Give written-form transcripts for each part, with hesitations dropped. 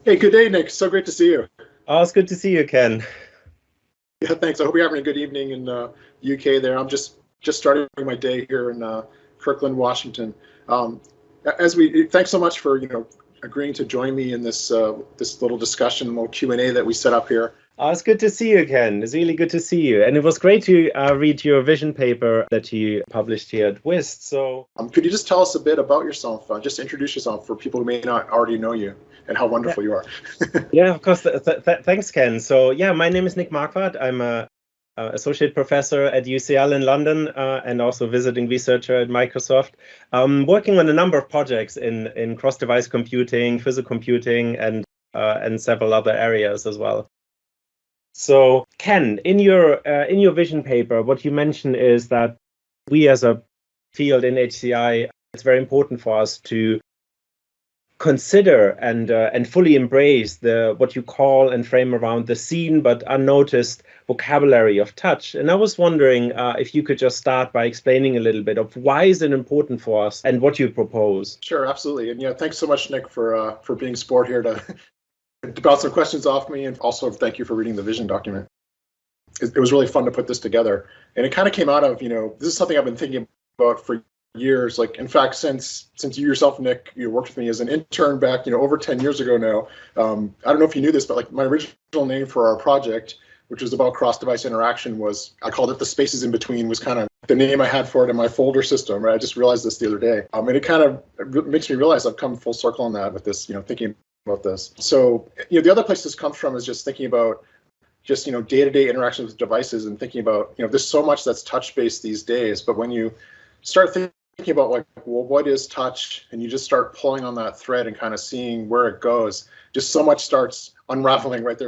Hey, good day, Nick. So great to see you. Oh, it's good to see you, Ken. Yeah, thanks. I hope you're having a good evening in the UK there. I'm just starting my day here in Kirkland, Washington. Um, thanks so much for agreeing to join me in this little discussion, little Q&A that we set up here. Oh, it's good to see you, Ken. It's really good to see you. And it was great to read your vision paper that you published here at UIST. So, could you just tell us a bit about yourself? Just introduce yourself for people who may not already know you and how wonderful you are. Yeah, of course. Thanks, Ken. So, yeah, my name is Nick Marquardt. I'm a associate professor at UCL in London and also visiting researcher at Microsoft. Working on a number of projects in cross-device computing, physical computing, and several other areas as well. So, Ken, in your vision paper, what you mention is that we as a field in HCI, it's very important for us to consider and fully embrace what you call and frame around the seen but unnoticed vocabulary of touch. And I was wondering if you could just start by explaining a little bit of why is it important for us and what you propose. Sure, absolutely. And yeah, thanks so much, Nick, for being sport here to bounce some questions off me, and also thank you for reading the vision document. It was really fun to put this together, and it kind of came out of this is something I've been thinking about for years. Like, in fact, since you yourself, Nick, you worked with me as an intern back over 10 years ago now. I don't know if you knew this, but like my original name for our project, which was about cross-device interaction, I called it the spaces in between, was kind of the name I had for it in my folder system. Right, I just realized this the other day, and it kind of makes me realize I've come full circle on that with this, thinking about this. So, the other place this comes from is just thinking about just, day-to-day interactions with devices and thinking about, there's so much that's touch-based these days, but when you start thinking about like, well, what is touch? And you just start pulling on that thread and kind of seeing where it goes, just so much starts unraveling, right?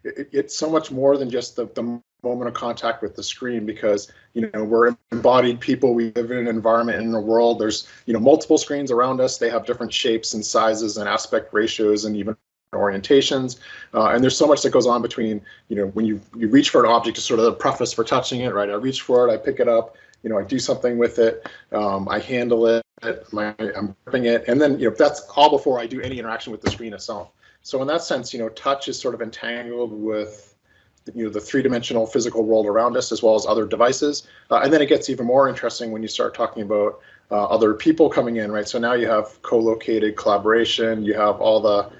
It's so much more than just the moment of contact with the screen, because we're embodied people. We live in an environment, in a world. There's multiple screens around us. They have different shapes and sizes and aspect ratios and even orientations, and there's so much that goes on between when you reach for an object, to sort of the preface for touching it, right? I reach for it, I pick it up, I do something with it, I handle it, I'm gripping it, and then that's all before I do any interaction with the screen itself. So in that sense, touch is sort of entangled with the three-dimensional physical world around us, as well as other devices. And then it gets even more interesting when you start talking about other people coming in, right? So now you have co-located collaboration, you have all the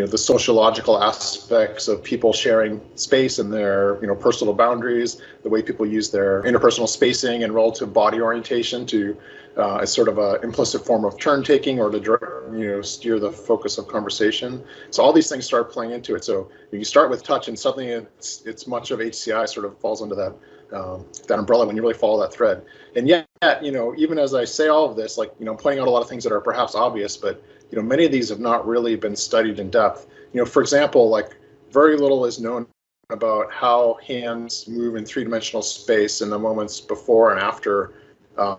the sociological aspects of people sharing space and their personal boundaries, the way people use their interpersonal spacing and relative body orientation to as sort of an implicit form of turn taking, or to steer the focus of conversation. So all these things start playing into it. So you start with touch, and suddenly it's much of HCI sort of falls under that umbrella when you really follow that thread. And yet, even as I say all of this, like I'm pointing out a lot of things that are perhaps obvious, but many of these have not really been studied in depth. For example, like very little is known about how hands move in three-dimensional space in the moments before and after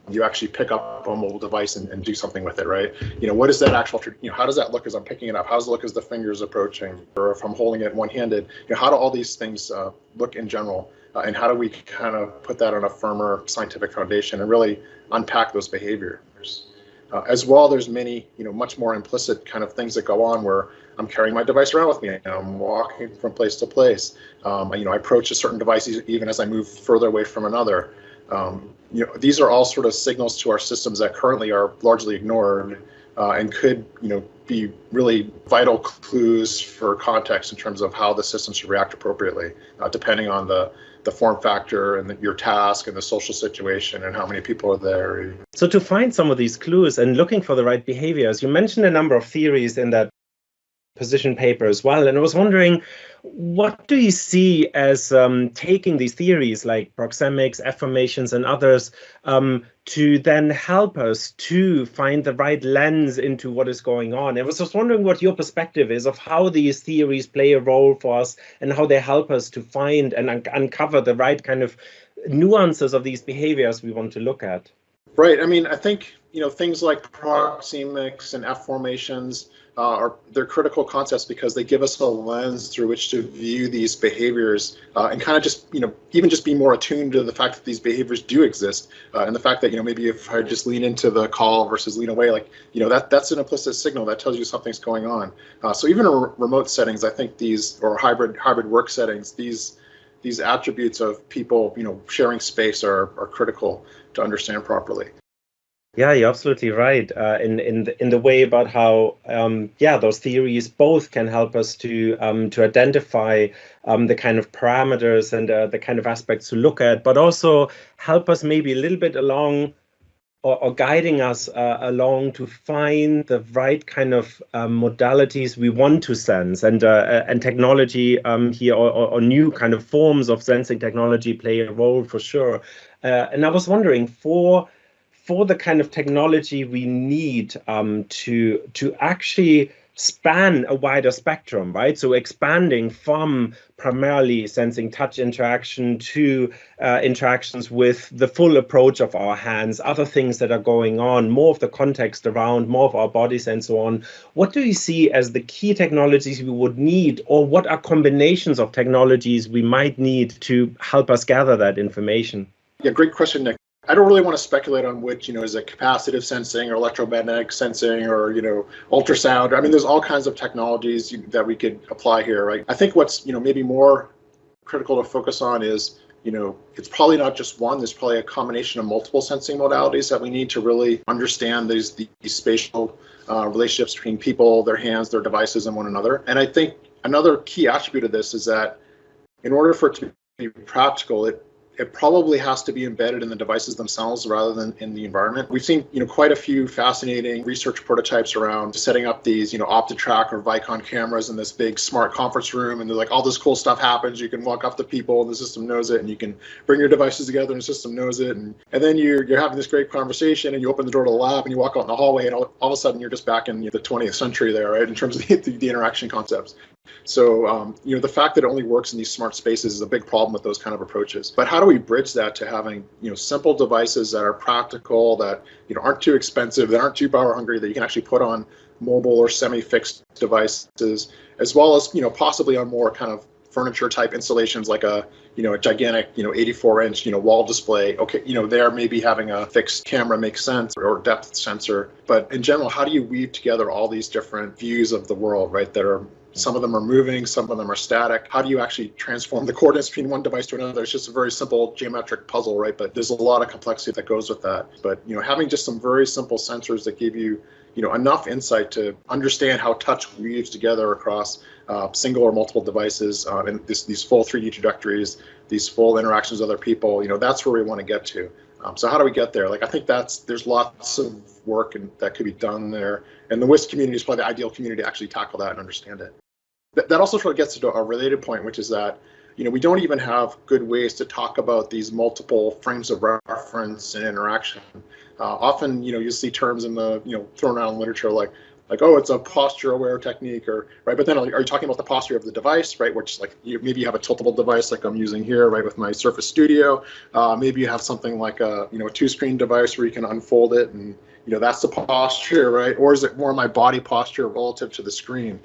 you actually pick up a mobile device and do something with it, right? What is that actual, how does that look as I'm picking it up? How does it look as the finger's approaching, or if I'm holding it one-handed? How do all these things look in general? And how do we kind of put that on a firmer scientific foundation and really unpack those behaviors? As well, there's many, much more implicit kind of things that go on where I'm carrying my device around with me. I'm walking from place to place. I approach a certain device even as I move further away from another. These are all sort of signals to our systems that currently are largely ignored and could, be really vital clues for context in terms of how the system should react appropriately, depending on the form factor and your task and the social situation and how many people are there. So to find some of these clues and looking for the right behaviors, you mentioned a number of theories in that position paper as well. And I was wondering, what do you see as taking these theories like proxemics, affirmations, and others to then help us to find the right lens into what is going on? I was just wondering what your perspective is of how these theories play a role for us and how they help us to find and uncover the right kind of nuances of these behaviors we want to look at. Right. I mean, I think, things like proxemics and F-formations they're critical concepts because they give us a lens through which to view these behaviors and kind of just, even just be more attuned to the fact that these behaviors do exist and the fact that, maybe if I just lean into the call versus lean away, like, that's an implicit signal that tells you something's going on. So even in remote settings, I think or hybrid work settings, these attributes of people, sharing space are critical to understand properly. Yeah, you're absolutely right. In the way about how those theories both can help us to identify the kind of parameters and the kind of aspects to look at, but also help us maybe a little bit along or guiding us along to find the right kind of modalities we want to sense, and technology here or new kind of forms of sensing technology play a role for sure. And I was wondering for the kind of technology we need to actually span a wider spectrum, right? So expanding from primarily sensing touch interaction to interactions with the full approach of our hands, other things that are going on, more of the context around, more of our bodies and so on. What do you see as the key technologies we would need, or what are combinations of technologies we might need to help us gather that information? Yeah, great question, Nick. I don't really want to speculate on which, is it capacitive sensing or electromagnetic sensing or, ultrasound. I mean, there's all kinds of technologies that we could apply here, right? I think what's, maybe more critical to focus on is, it's probably not just one. There's probably a combination of multiple sensing modalities that we need to really understand these spatial relationships between people, their hands, their devices, and one another. And I think another key attribute of this is that in order for it to be practical, it probably has to be embedded in the devices themselves rather than in the environment. We've seen, quite a few fascinating research prototypes around setting up these, OptiTrack or Vicon cameras in this big smart conference room, and they're like all this cool stuff happens. You can walk up to people and the system knows it, and you can bring your devices together and the system knows it, and then you're having this great conversation, and you open the door to the lab and you walk out in the hallway, and all of a sudden you're just back in the 20th century there, right? In terms of the interaction concepts. So, the fact that it only works in these smart spaces is a big problem with those kind of approaches. But how do we bridge that to having, simple devices that are practical, that, aren't too expensive, that aren't too power hungry, that you can actually put on mobile or semi-fixed devices, as well as, possibly on more kind of furniture type installations like a gigantic 84-inch wall display. Okay, there maybe having a fixed camera makes sense, or depth sensor. But in general, how do you weave together all these different views of the world, right, that are, some of them are moving, some of them are static? How do you actually transform the coordinates between one device to another? It's just a very simple geometric puzzle, right? But there's a lot of complexity that goes with that. But having just some very simple sensors that give you enough insight to understand how touch weaves together across single or multiple devices, and these full 3D trajectories, these full interactions with other people, that's where we want to get to. So how do we get there? Like, I think there's lots of work that could be done there, and the UIST community is probably the ideal community to actually tackle that and understand it. That also sort of gets to a related point, which is that we don't even have good ways to talk about these multiple frames of reference and interaction. Often, you see terms in the thrown around in literature like, oh, it's a posture-aware technique, or right. But then, are you talking about the posture of the device, right? Which, like, maybe you have a tiltable device like I'm using here, right, with my Surface Studio. Maybe you have something like a two-screen device where you can unfold it, and that's the posture, right? Or is it more my body posture relative to the screen?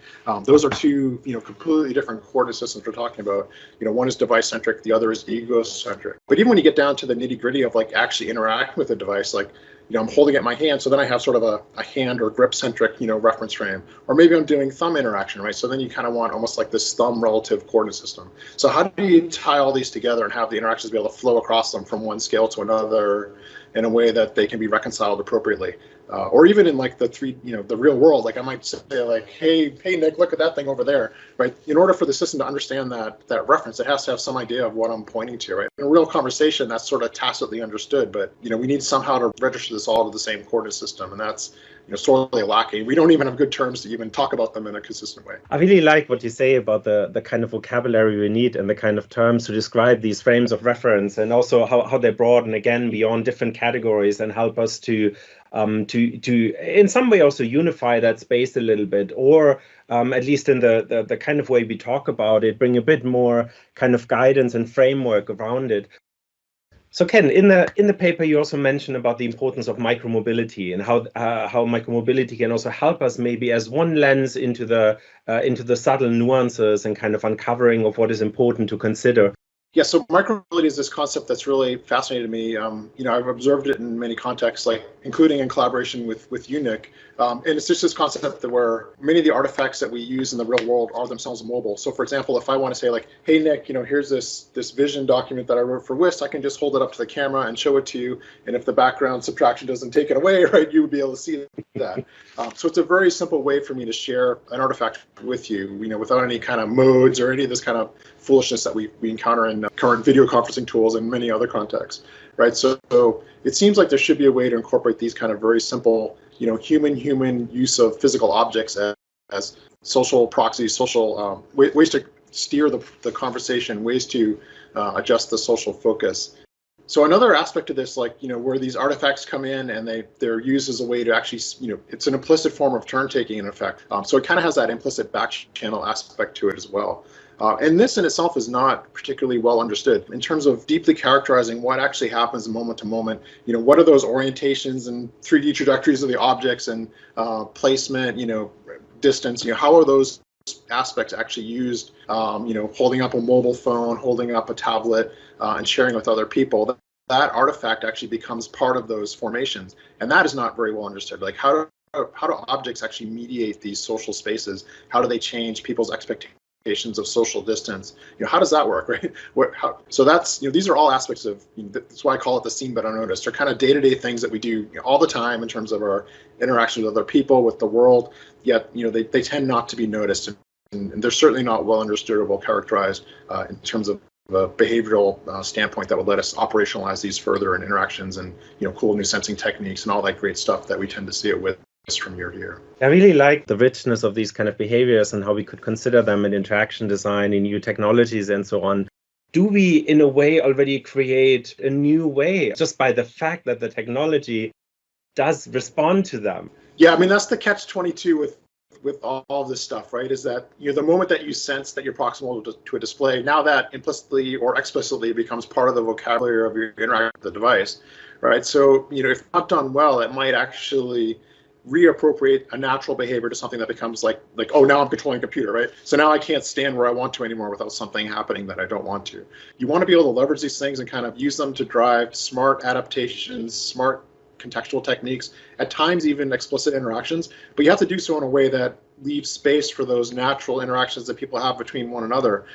Those are two completely different coordinate systems we're talking about. One is device-centric, the other is ego-centric. But even when you get down to the nitty-gritty of like actually interacting with a device, like I'm holding it in my hand, so then I have sort of a hand or grip-centric, reference frame. Or maybe I'm doing thumb interaction, right? So then you kind of want almost like this thumb relative coordinate system. So how do you tie all these together and have the interactions be able to flow across them from one scale to another in a way that they can be reconciled appropriately? Or even in like the real world, like I might say like, hey Nick, look at that thing over there, right? In order for the system to understand that reference, it has to have some idea of what I'm pointing to, right? In a real conversation, that's sort of tacitly understood, but we need somehow to register this all to the same coordinate system, and that's sorely lacking. We don't even have good terms to even talk about them in a consistent way. I really like what you say about the kind of vocabulary we need and the kind of terms to describe these frames of reference, and also how they broaden again beyond different categories and help us to in some way also unify that space a little bit, or at least in the kind of way we talk about it, bring a bit more kind of guidance and framework around it. So Ken, in the paper, you also mentioned about the importance of micromobility and how micromobility can also help us maybe as one lens into the subtle nuances and kind of uncovering of what is important to consider. Yeah, so micromobility is this concept that's really fascinated me. I've observed it in many contexts, like including in collaboration with you, Nick. And it's just this concept that where many of the artifacts that we use in the real world are themselves mobile. So for example, if I want to say like, hey, Nick, here's this vision document that I wrote for UIST, I can just hold it up to the camera and show it to you. And if the background subtraction doesn't take it away, right, you would be able to see that. So it's a very simple way for me to share an artifact with you, without any kind of modes or any of this kind of foolishness that we encounter in current video conferencing tools and many other contexts, right? So it seems like there should be a way to incorporate these kind of very simple, human use of physical objects as social proxies, social ways to steer the conversation, ways to adjust the social focus. So another aspect of this, like, where these artifacts come in and they're used as a way to actually, it's an implicit form of turn taking in effect. So it kind of has that implicit back channel aspect to it as well. And this in itself is not particularly well understood in terms of deeply characterizing what actually happens moment to moment. What are those orientations and 3D trajectories of the objects and placement, distance, how are those aspects actually used, holding up a mobile phone, holding up a tablet, and sharing with other people. That artifact actually becomes part of those formations. And that is not very well understood. Like how do objects actually mediate these social spaces? How do they change people's expectations of social distance? How does that work, right? So that's, these are all aspects of, that's why I call it the seen but unnoticed. They're kind of day-to-day things that we do all the time in terms of our interaction with other people, with the world, yet, they tend not to be noticed. And they're certainly not well understood or well characterized in terms of a behavioral standpoint that would let us operationalize these further in interactions and, cool new sensing techniques and all that great stuff that we tend to see it with from year to year. I really like the richness of these kind of behaviors and how we could consider them in interaction design, in new technologies and so on. Do we, in a way, already create a new way just by the fact that the technology does respond to them? Yeah, I mean, that's the catch-22 with all of this stuff, right? Is that the moment that you sense that you're proximal to a display, now that implicitly or explicitly becomes part of the vocabulary of your interaction with the device, right? So, if not done well, it might actually reappropriate a natural behavior to something that becomes like, oh, now I'm controlling a computer, right? So now I can't stand where I want to anymore without something happening that I don't want to. You want to be able to leverage these things and kind of use them to drive smart adaptations, smart contextual techniques, at times even explicit interactions, but you have to do so in a way that leaves space for those natural interactions that people have between one another,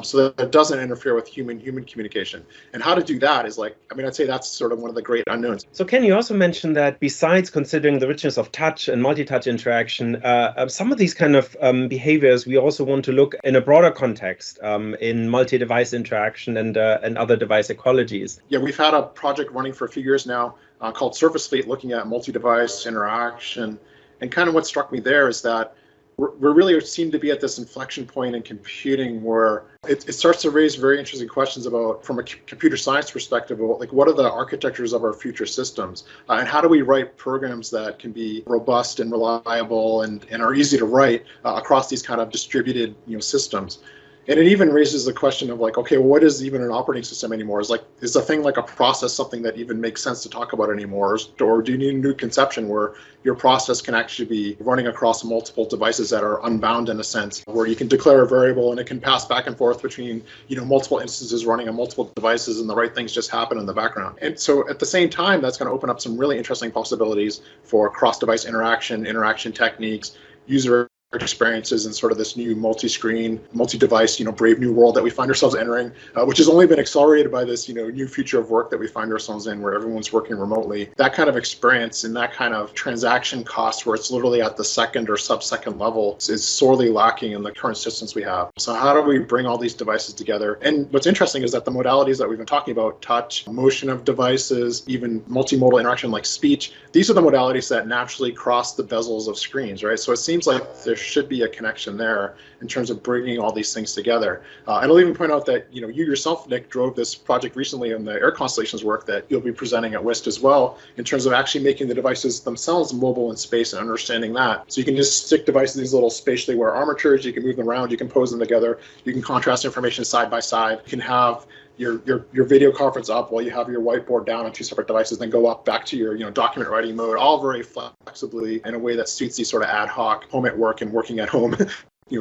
so that it doesn't interfere with human communication. And how to do that is I'd say that's sort of one of the great unknowns. So Ken, you also mentioned that besides considering the richness of touch and multi-touch interaction, some of these kind of behaviors, we also want to look in a broader context in multi-device interaction and other device ecologies. Yeah, we've had a project running for a few years now called Surface Fleet, looking at multi-device interaction. And kind of what struck me there is that we really seem to be at this inflection point in computing where it starts to raise very interesting questions about, from a computer science perspective, about what are the architectures of our future systems, and how do we write programs that can be robust and reliable and are easy to write across these kind of distributed systems. And it even raises the question of okay, well, what is even an operating system anymore? Is a thing like a process something that even makes sense to talk about anymore? Or do you need a new conception where your process can actually be running across multiple devices that are unbound in a sense, where you can declare a variable and it can pass back and forth between multiple instances running on multiple devices and the right things just happen in the background? And so at the same time, that's going to open up some really interesting possibilities for cross-device interaction techniques, user experiences, and sort of this new multi-screen, multi-device, brave new world that we find ourselves entering, which has only been accelerated by this, new future of work that we find ourselves in, where everyone's working remotely. That kind of experience and that kind of transaction cost, where it's literally at the second or sub-second level, is sorely lacking in the current systems we have. So how do we bring all these devices together? And what's interesting is that the modalities that we've been talking about, touch, motion of devices, even multimodal interaction like speech, these are the modalities that naturally cross the bezels of screens, right? So it seems like there should be a connection there in terms of bringing all these things together. And I'll even point out that you yourself, Nick, drove this project recently in the air constellations work that you'll be presenting at UIST as well, in terms of actually making the devices themselves mobile in space and understanding that. So you can just stick devices in these little spatially aware armatures, you can move them around, you can pose them together, you can contrast information side by side, you can have your video conference up while you have your whiteboard down on two separate devices, then go up back to your document writing mode, all very flexibly in a way that suits these sort of ad hoc home at work and working at home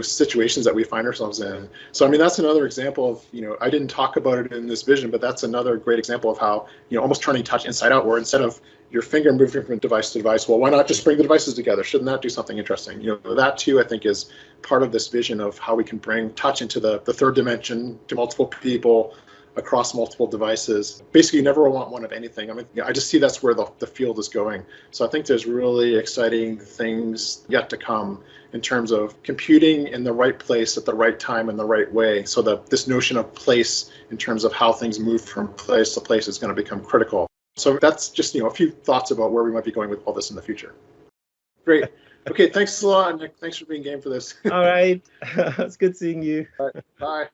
situations that we find ourselves in. So I mean, that's another example of, I didn't talk about it in this vision, but that's another great example of how, almost turning touch inside out, where instead of your finger moving from device to device, well, why not just bring the devices together? Shouldn't that do something interesting? That too, I think, is part of this vision of how we can bring touch into the third dimension to multiple people across multiple devices. Basically, you never want one of anything. I mean, I just see that's where the field is going. So I think there's really exciting things yet to come in terms of computing in the right place at the right time in the right way. So this notion of place in terms of how things move from place to place is going to become critical. So that's just a few thoughts about where we might be going with all this in the future. Great. Okay, thanks a lot, Nick. Thanks for being game for this. All right. It's good seeing you. All right. Bye.